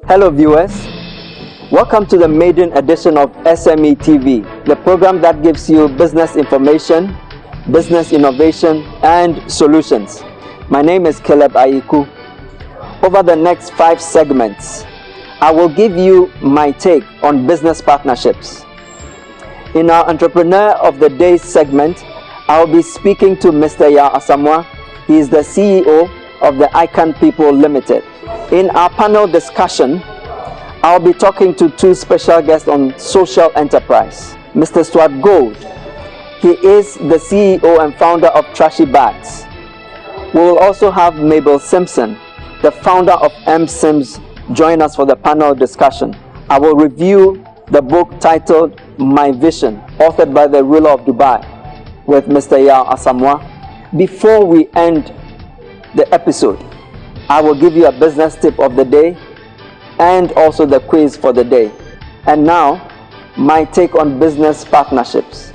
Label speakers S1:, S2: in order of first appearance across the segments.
S1: Hello viewers, welcome to the maiden edition of SME TV, the program that gives you business information, business innovation and solutions. My name is Caleb Aiku. Over the next 5 segments, I will give you my take on business partnerships. In our Entrepreneur of the Day segment, I will be speaking to Mr. Yao Asamoah. He is the CEO of the Icon People Limited. In our panel discussion, I'll be talking to 2 special guests on social enterprise. Mr. Stuart Gold, he is the CEO and founder of Trashy Bags. We will also have Mabel Simpson, the founder of M Sims, join us for the panel discussion. I will review the book titled My Vision, authored by the ruler of Dubai, with Mr. Yao Asamoah. Before we end the episode, I will give you a business tip of the day and also the quiz for the day. And now, my take on business partnerships.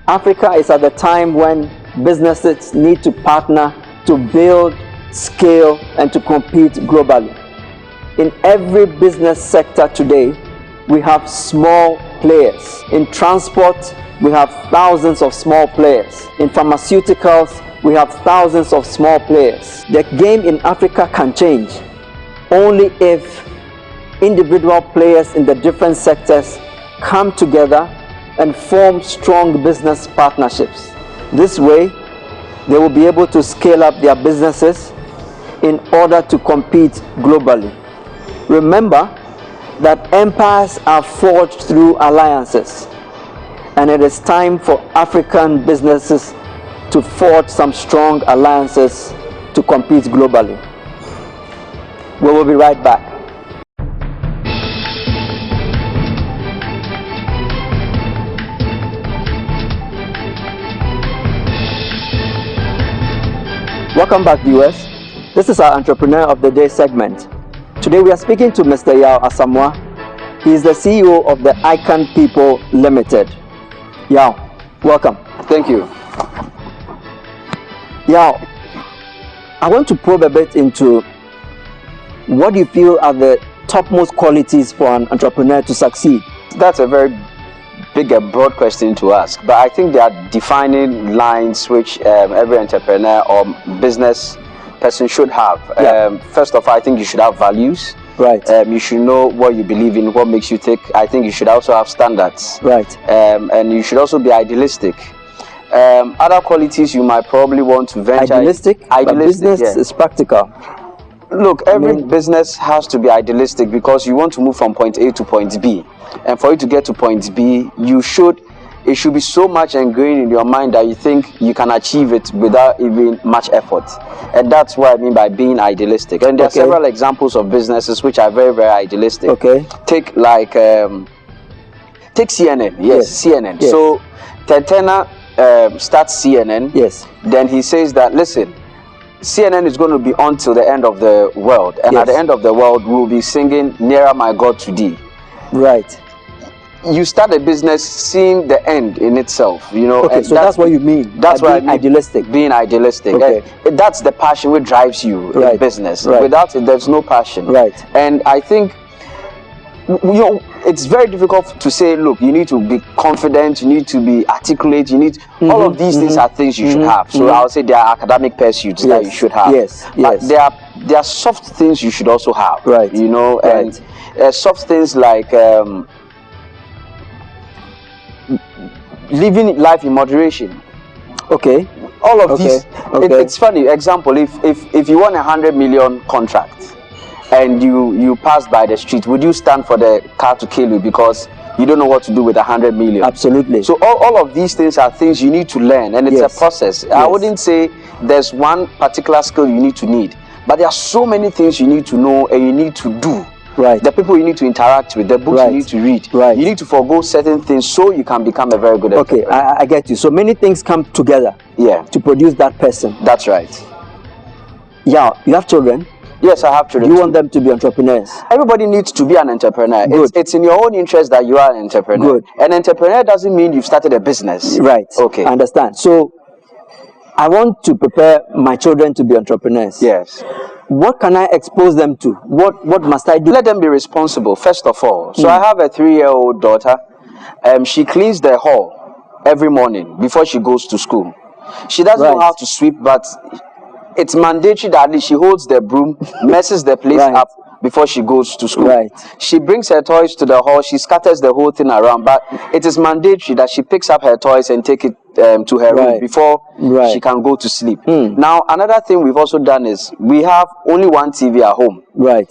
S1: Africa is at the time when businesses need to partner to build, scale, and to compete globally. In every business sector today, we have small players. In transport, we have thousands of small players. In pharmaceuticals, we have thousands of small players. The game in Africa can change only if individual players in the different sectors come together and form strong business partnerships. This way, they will be able to scale up their businesses in order to compete globally. Remember that empires are forged through alliances, and it is time for African businesses to forge some strong alliances to compete globally. We will be right back. Welcome back, viewers. This is our Entrepreneur of the Day segment. Today we are speaking to Mr. Yao Asamoah. He is the CEO of the Icon People Limited. Yao, welcome.
S2: Thank you.
S1: Yao, I want to probe a bit into what do you feel are the topmost qualities for an entrepreneur to succeed?
S2: That's a very big and broad question to ask, but I think there are defining lines which every entrepreneur or business person should have. First of all, I think you should have values.
S1: Right.
S2: You should know what you believe in, what makes you tick. I think you should also have standards.
S1: Right.
S2: And you should also be idealistic. Other qualities you might probably want to venture.
S1: Idealistic? But business is practical.
S2: Look, every business has to be idealistic because you want to move from point A to point B. And for you to get to point B, it should be so much ingrained in your mind that you think you can achieve it without even much effort. And that's what I mean by being idealistic. And there are several examples of businesses which are very, very idealistic.
S1: Okay.
S2: Take CNN. Yes. CNN.
S1: Yes.
S2: So Tentena starts CNN.
S1: Yes.
S2: Then he says that, listen, CNN is going to be on till the end of the world. And at the end of the world, we'll be singing Nearer My God to Thee.
S1: Right.
S2: You start a business seeing the end in itself, you know.
S1: Okay, so that's what you mean.
S2: That's what I mean.
S1: Idealistic.
S2: Being idealistic.
S1: Okay.
S2: That's the passion which drives you in business.
S1: Right.
S2: Without it, there's no passion.
S1: Right.
S2: And I think, you know, it's very difficult to say, look, you need to be confident, you need to be articulate, you need all of these things are things you should have. So I'll say there are academic pursuits that you should have.
S1: Yes.
S2: But there are soft things you should also have.
S1: Right.
S2: You know, and soft things like living life in moderation.
S1: Okay.
S2: All of these. It's funny. Example: if you want 100 million contract, and you pass by the street, would you stand for the car to kill you because you don't know what to do with 100 million?
S1: Absolutely.
S2: So all of these things are things you need to learn, and it's a process. I wouldn't say there's one particular skill you need, but there are so many things you need to know and you need to do.
S1: Right.
S2: The people you need to interact with, the books you need to read.
S1: Right.
S2: You need to forego certain things so you can become a very good entrepreneur.
S1: Okay, I get you. So many things come together to produce that person.
S2: That's right.
S1: Yeah, you have children?
S2: Yes, I have children.
S1: You want them to be entrepreneurs?
S2: Everybody needs to be an entrepreneur. It's in your own interest that you are an entrepreneur.
S1: Good.
S2: An entrepreneur doesn't mean you've started a business.
S1: Right.
S2: Okay.
S1: I understand. So I want to prepare my children to be entrepreneurs.
S2: Yes.
S1: What can I expose them to? What must I do?
S2: Let them be responsible, first of all. So I have a 3-year-old daughter. She cleans the hall every morning before she goes to school. She doesn't know how to sweep, but it's mandatory that at least she holds the broom, messes the place up before she goes to school. She brings her toys to the hall, she scatters the whole thing around, but it is mandatory that she picks up her toys and take it to her room before she can go to sleep. Now, another thing we've also done is we have only one TV at home.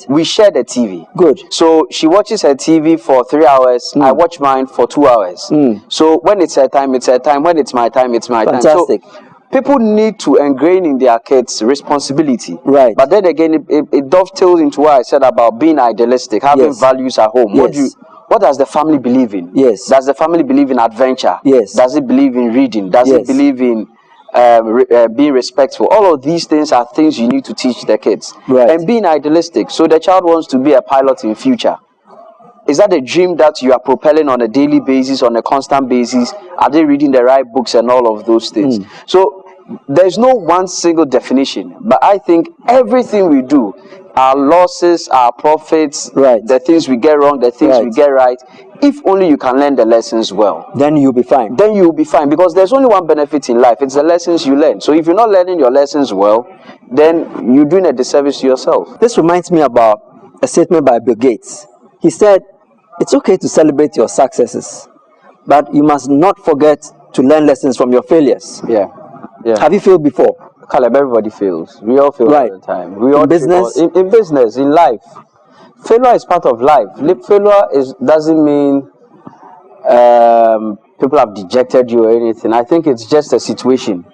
S2: We share the TV. Good. So she watches her TV for 3 hours. I watch mine for 2 hours. So when it's her time, it's her time. When it's my time, it's my time. So people need to ingrain in their kids responsibility. But then again, it dovetails into what I said about being idealistic, having values at home. What does the family believe in? Does the family believe in adventure? Does it believe in reading? Does it believe in being respectful? All of these things are things you need to teach the kids. And being idealistic. So the child wants to be a pilot in future. Is that a dream that you are propelling on a daily basis, on a constant basis? Are they reading the right books and all of those things? So there's no one single definition, but I think everything we do, our losses, our profits, the things we get wrong, the things we get right, if only you can learn the lessons well,
S1: then you'll be fine.
S2: Then you'll be fine, because there's only one benefit in life. It's the lessons you learn. So if you're not learning your lessons well, then you're doing a disservice to yourself.
S1: This reminds me about a statement by Bill Gates. He said, it's okay to celebrate your successes, but you must not forget to learn lessons from your failures. Have you failed before?
S2: Caleb, everybody fails. We all fail all the time. We all
S1: in business?
S2: In business, in life. Failure is part of life. Failure doesn't mean people have dejected you or anything. I think it's just a situation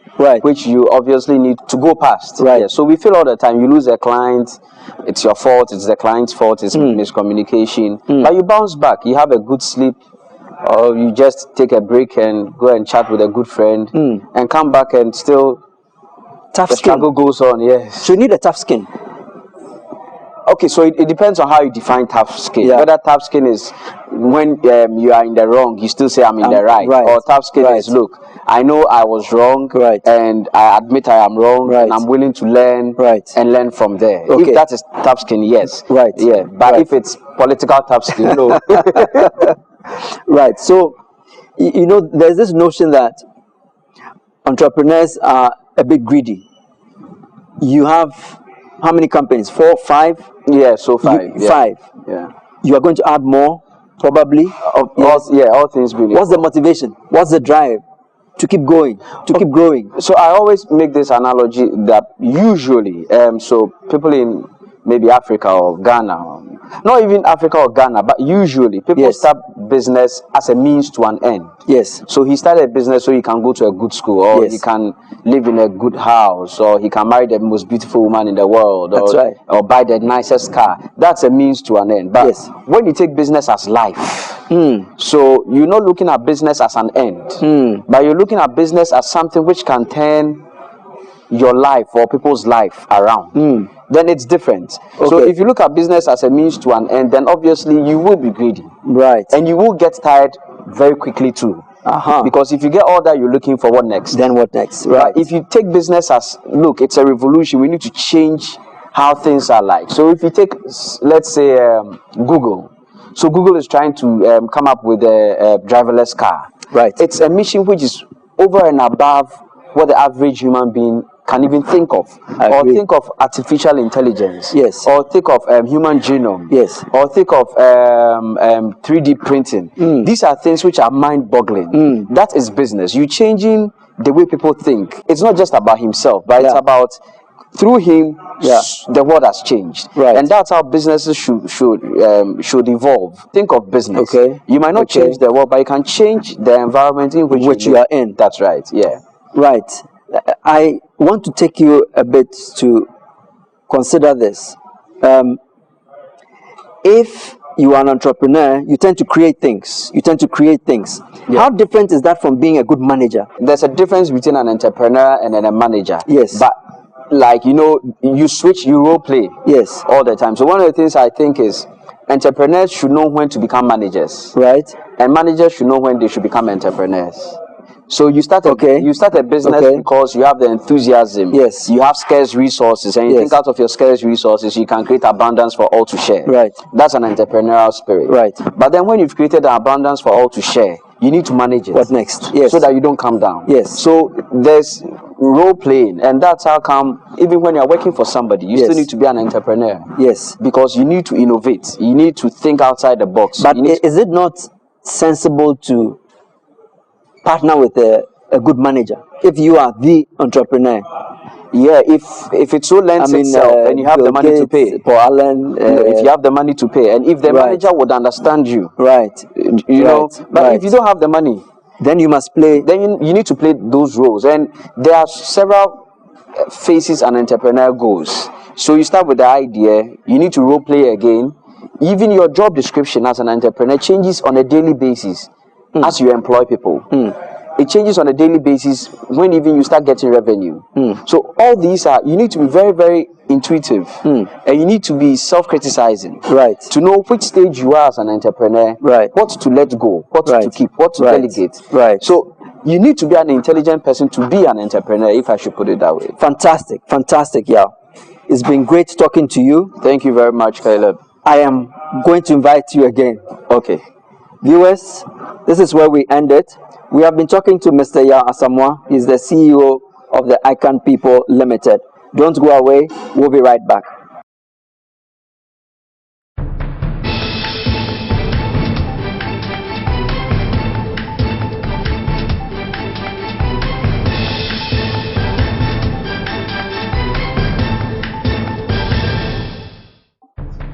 S2: which you obviously need to go past. So we fail all the time. You lose a client, it's your fault, it's the client's fault, it's miscommunication. But you bounce back, you have a good sleep, or you just take a break and go and chat with a good friend and come back and still
S1: the
S2: struggle goes on.
S1: So you need a tough skin.
S2: Okay, so it depends on how you define tough skin. Whether tough skin is when you are in the wrong, you still say I'm in the right. Or tough skin is, look, I know I was wrong and I admit I am wrong and I'm willing to learn and learn from there. If that is tough skin, yes. But if it's political tough skin, no.
S1: So, you know, there's this notion that entrepreneurs are a bit greedy. You have how many companies? 4, 5?
S2: Yeah, so 5.
S1: 5. You are going to add more, probably.
S2: All things being.
S1: What's the motivation? What's the drive to keep going, to keep growing?
S2: So I always make this analogy that usually, so people in maybe Africa or Ghana, not even Africa or Ghana, but usually people start business as a means to an end. So he started a business so he can go to a good school, or he can live in a good house, or he can marry the most beautiful woman in the world, or buy the nicest car. That's a means to an end. But when you take business as life, so you're not looking at business as an end, but you're looking at business as something which can turn your life or people's life around, then it's different. So if you look at business as a means to an end, then obviously you will be greedy. And you will get tired very quickly too. Because if you get all that you're looking for, what next?
S1: Then what next?
S2: But if you take business as, look, it's a revolution, we need to change how things are like. So if you take, let's say, Google. So Google is trying to come up with a driverless car. It's a mission which is over and above what the average human being can even think of. Or think of artificial intelligence. Or think of human genome. Or think of 3D printing. These are things which are mind-boggling. That is business. You're changing the way people think. It's not just about himself, but it's about, through him, the world has changed. And that's how businesses should evolve. Think of business. You might not change the world, but you can change the environment in which you are in. That's right.
S1: I want to take you a bit to consider this. If you are an entrepreneur, you tend to create things. How different is that from being a good manager?
S2: There's a difference between an entrepreneur and a manager. But like, you know, you role play all the time. So one of the things I think is entrepreneurs should know when to become managers. And managers should know when they should become entrepreneurs. So you start a business because you have the enthusiasm.
S1: Yes.
S2: You have scarce resources, and you think out of your scarce resources, you can create abundance for all to share.
S1: Right.
S2: That's an entrepreneurial spirit.
S1: Right.
S2: But then when you've created an abundance for all to share, you need to manage it.
S1: What next? Yes.
S2: So that you don't come down.
S1: Yes.
S2: So there's role playing, and that's how come even when you're working for somebody, you still need to be an entrepreneur.
S1: Yes.
S2: Because you need to innovate. You need to think outside the box.
S1: But is it not sensible to partner with a good manager if you are the entrepreneur?
S2: Yeah, if it so lends itself, and you have the money to pay.
S1: Paul Allen,
S2: if you have the money to pay, and if the manager would understand you, you know. But if you don't have the money,
S1: then you must play.
S2: Then you need to play those roles, and there are several phases an entrepreneur goes. So you start with the idea. You need to role play again. Even your job description as an entrepreneur changes on a daily basis as you employ people. It changes on a daily basis when even you start getting revenue. So all these are, you need to be very, very intuitive, and you need to be self-criticizing, to know which stage you are as an entrepreneur, what to let go, what to keep, what to delegate. So you need to be an intelligent person to be an entrepreneur, if I should put it that way.
S1: Fantastic, fantastic, yeah. It's been great talking to you.
S2: Thank you very much, Caleb.
S1: I am going to invite you again.
S2: Okay.
S1: Viewers, this is where we end it. We have been talking to Mr. Yao Asamoah. He's the CEO of the Icon People Limited. Don't go away. We'll be right back.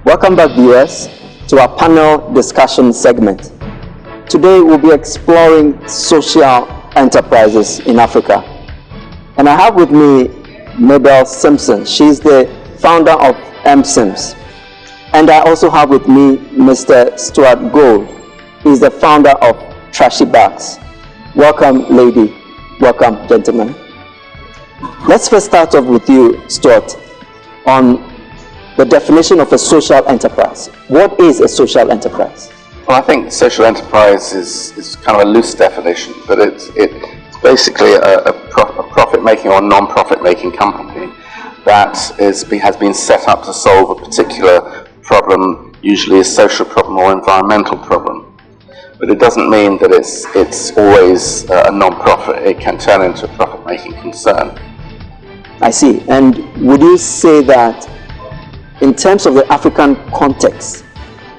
S1: Welcome back, viewers, to our panel discussion segment. Today we'll be exploring social enterprises in Africa. And I have with me Mabel Simpson. She's the founder of MSIMS. And I also have with me Mr. Stuart Gold. He's the founder of Trashy Bags. Welcome, lady. Welcome, gentlemen. Let's first start off with you, Stuart, on the definition of a social enterprise. What is a social enterprise?
S3: Well, I think social enterprise is kind of a loose definition, but it's basically a profit-making or non-profit-making company that has been set up to solve a particular problem, usually a social problem or environmental problem. But it doesn't mean that it's always a non-profit. It can turn into a profit-making concern.
S1: I see. And would you say that in terms of the African context,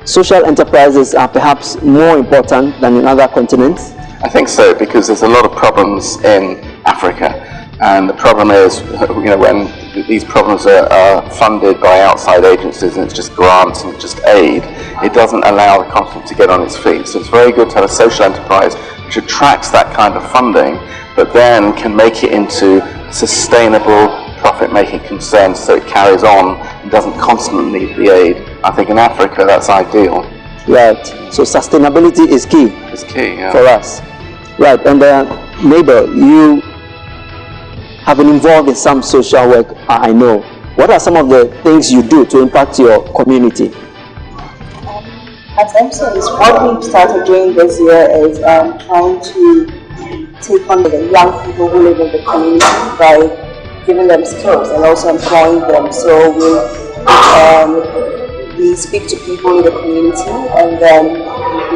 S1: social enterprises are perhaps more important than in other continents?
S3: I think so, because there's a lot of problems in Africa, and the problem is, when these problems are funded by outside agencies and it's just grants and it's just aid, it doesn't allow the continent to get on its feet. So it's very good to have a social enterprise which attracts that kind of funding, but then can make it into sustainable profit-making concern, so it carries on and doesn't constantly need the aid. I think in Africa that's ideal.
S1: Right. So sustainability is key.
S3: It's key, yeah,
S1: for us. Right. And Mabel, you have been involved in some social work, I know. What are some of the things you do to impact your community?
S4: At MSIMS, what we've started doing this year is trying to take on the young people who live in the community by giving them skills and also employing them. So we speak to people in the community, and then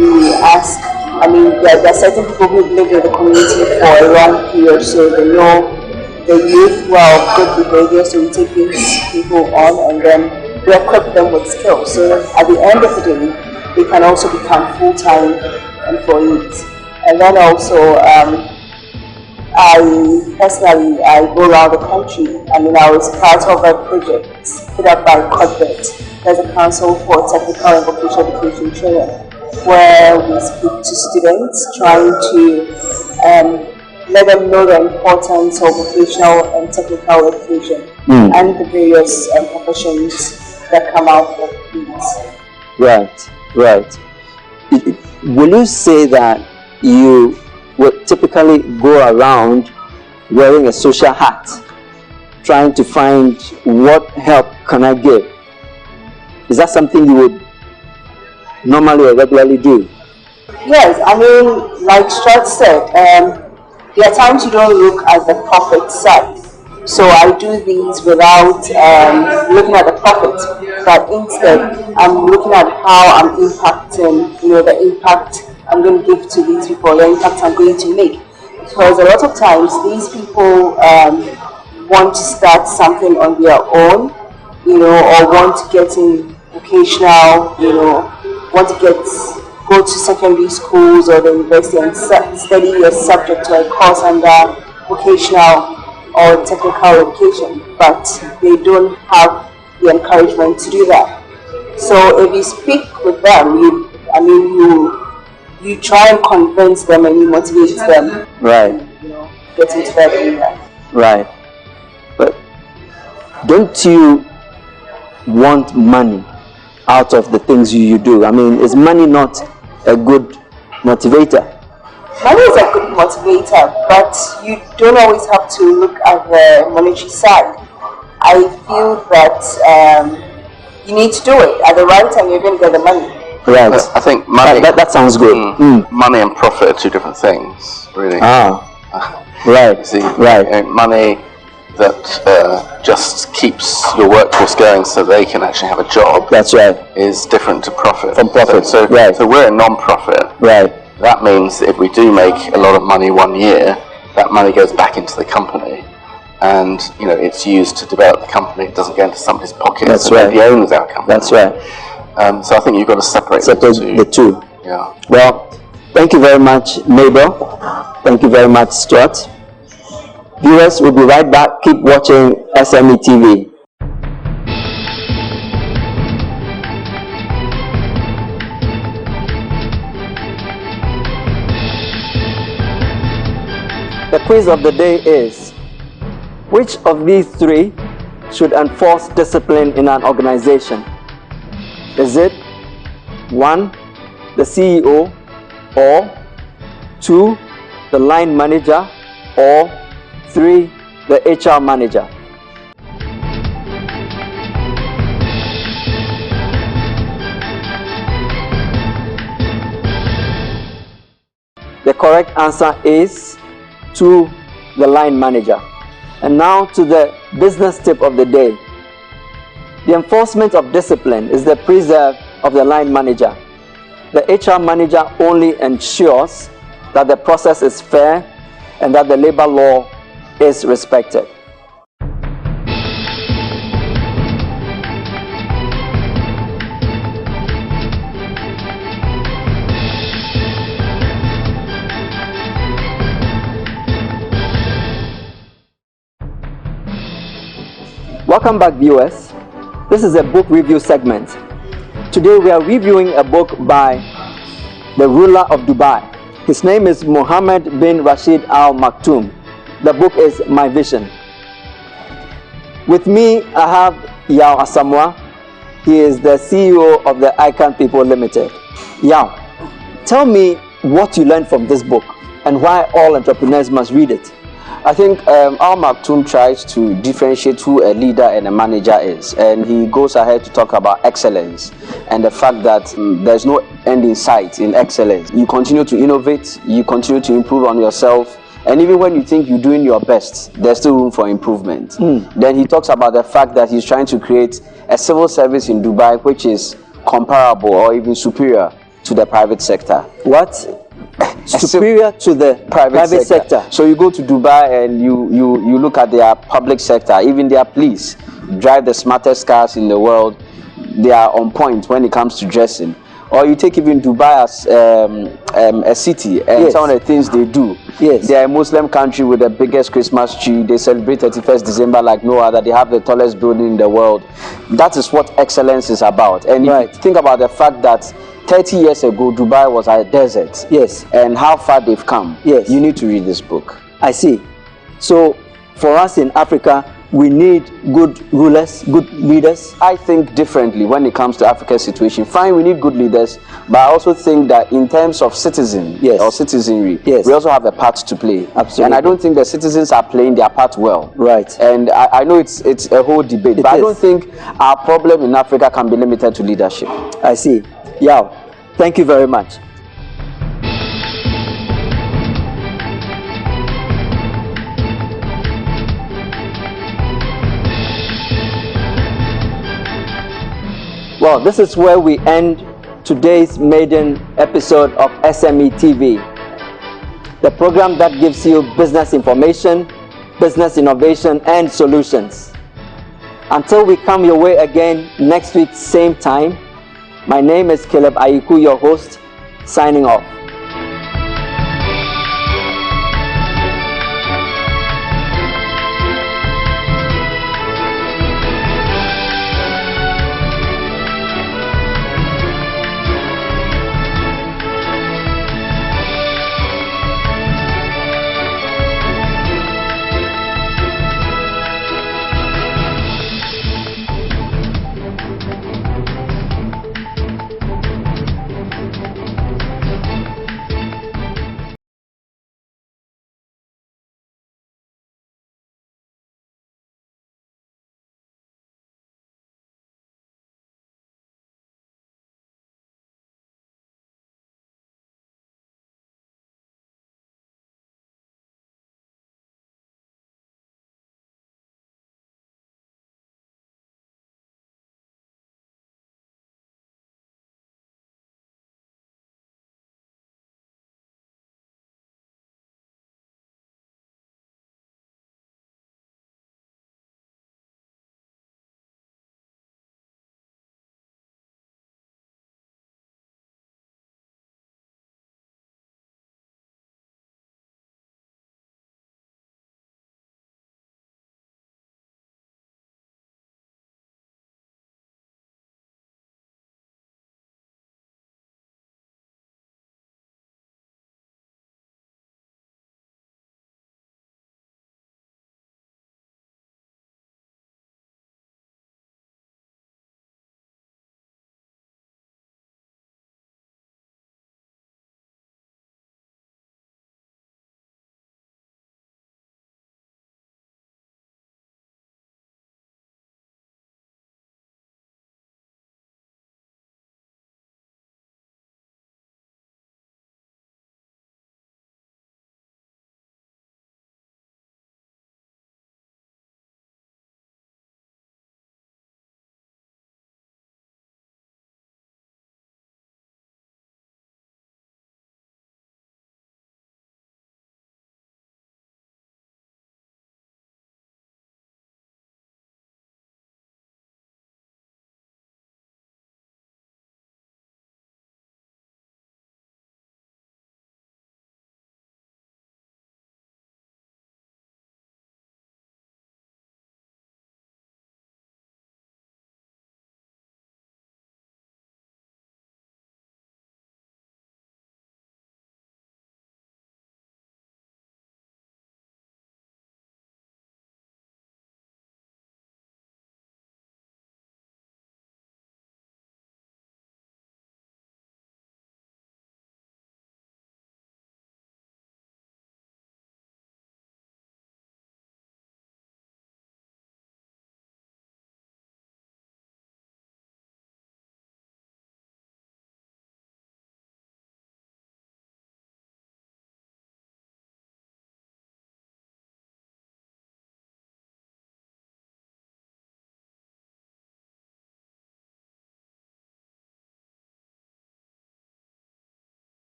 S4: we ask, there are certain people who live in the community for a long period, so they know the youth well, good behavior, so we take these people on and then we equip them with skills. So at the end of the day, they can also become full-time employees. And then also, I go around the country. I was part of a project put up by Corporate. There's a council for technical and vocational education training, where we speak to students, trying to let them know the importance of vocational and technical education and the various professions that come out of these.
S1: Right. Will you say that you would typically go around wearing a social hat, trying to find what help can I give? Is that something you would normally or regularly do?
S4: Yes, like Stuart said, there are times you don't look at the profit side. So I do these without looking at the profit, but instead I'm looking at how I'm impacting, the impact I'm going to give to these people, the impact I'm going to make. Because a lot of times these people want to start something on their own, or want to get in vocational, want to go to secondary schools or the university and study a subject or a course under vocational or technical education, but they don't have the encouragement to do that. So if you speak with them, you try and convince them and you motivate them.
S1: Right.
S4: Get into that area.
S1: Right. But don't you want money out of the things you do? I mean, is money not a good motivator?
S4: Money is a good motivator, but you don't always have to look at the monetary side. I feel that you need to do it at the right time. You're going to get the money.
S1: Right.
S3: I think money.
S1: That sounds good.
S3: Money and profit are two different things, really.
S1: Right.
S3: See,
S1: right.
S3: Money that just keeps your workforce going so they can actually have a job.
S1: That's right.
S3: Is different to profit.
S1: From profit.
S3: So
S1: right.
S3: So we're a non-profit.
S1: Right.
S3: That means that if we do make a lot of money one year, that money goes back into the company, and it's used to develop the company. It doesn't go into somebody's pocket.
S1: That's
S3: so
S1: right.
S3: The owns our company.
S1: That's right.
S3: So I think you've got to separate
S1: the two.
S3: Yeah.
S1: Well, thank you very much, Mabel. Thank you very much, Stuart. Viewers, we'll be right back. Keep watching SME TV. The quiz of the day is, which of these three should enforce discipline in an organization? Is it 1, the CEO, or 2, the line manager, or 3, the HR manager? The correct answer is 2, the line manager. And now to the business tip of the day. The enforcement of discipline is the preserve of the line manager. The HR manager only ensures that the process is fair and that the labor law is respected. Welcome back, viewers. This is a book review segment. Today we are reviewing a book by the ruler of Dubai. His name is Mohammed bin Rashid Al Maktoum. The book is My Vision. With me, I have Yao Asamoah. He is the CEO of the Icon People Limited. Yao, tell me what you learned from this book and why all entrepreneurs must read it.
S2: I think Al Maktoum tries to differentiate who a leader and a manager is, and he goes ahead to talk about excellence and the fact that there's no end in sight in excellence. You continue to innovate, you continue to improve on yourself, and even when you think you're doing your best, there's still room for improvement. Then he talks about the fact that he's trying to create a civil service in Dubai which is comparable or even superior to the private sector.
S1: What? Superior to the private sector.
S2: So you go to Dubai and you look at their public sector, even their police drive the smartest cars in the world. They are on point when it comes to dressing. Or you take even Dubai as a city, and some of the things they do.
S1: Yes.
S2: They are a Muslim country with the biggest Christmas tree. They celebrate 31st December like no other. They have the tallest building in the world. That is what excellence is about. And if you think about the fact that 30 years ago, Dubai was a desert.
S1: Yes.
S2: And how far they've come.
S1: Yes.
S2: You need to read this book.
S1: I see. So, for us in Africa, we need good rulers, good leaders.
S2: I think differently when it comes to Africa's situation. Fine, we need good leaders, but I also think that in terms of citizenry, we also have a part to play.
S1: Absolutely.
S2: And I don't think the citizens are playing their part well.
S1: Right.
S2: And I know it's a whole debate, but I don't think our problem in Africa can be limited to leadership.
S1: I see. Yao, thank you very much. Well, this is where we end today's maiden episode of SME TV, the program that gives you business information, business innovation, and solutions. Until we come your way again next week, same time, my name is Caleb Aiku, your host, signing off.